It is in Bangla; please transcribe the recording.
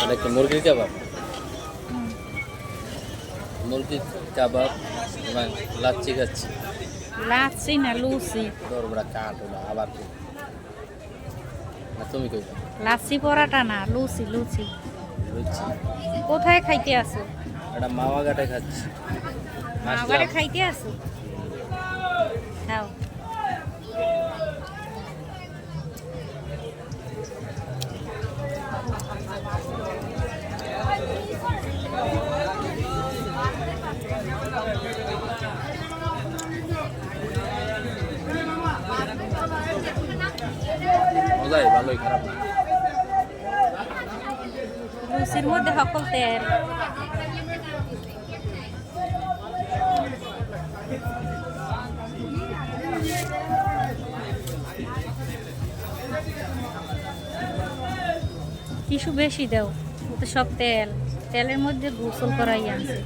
এটা কি মুরগির কাবাব? মুরগির কাবাব এবং লাচ্ছি খাচ্ছি। লাচ্ছি না লুচি। দরবড়া কাঠ ওটা আবার কি না তুমি কই? লাচ্ছি পরাটা না, লুচি লুচি। লুচি কোথায় খাইতে আসো? এটা মাওয়া ঘাটে খাচ্ছি। মাওগাড়ে খাইতে আসো? খাও। মজাই ভালোই, খারাপ না। লুচির মধ্যে সকল তেল। কিছু বেশি দাও, তো সব তেল, তেলের মধ্যে গোসল করাই আনছে।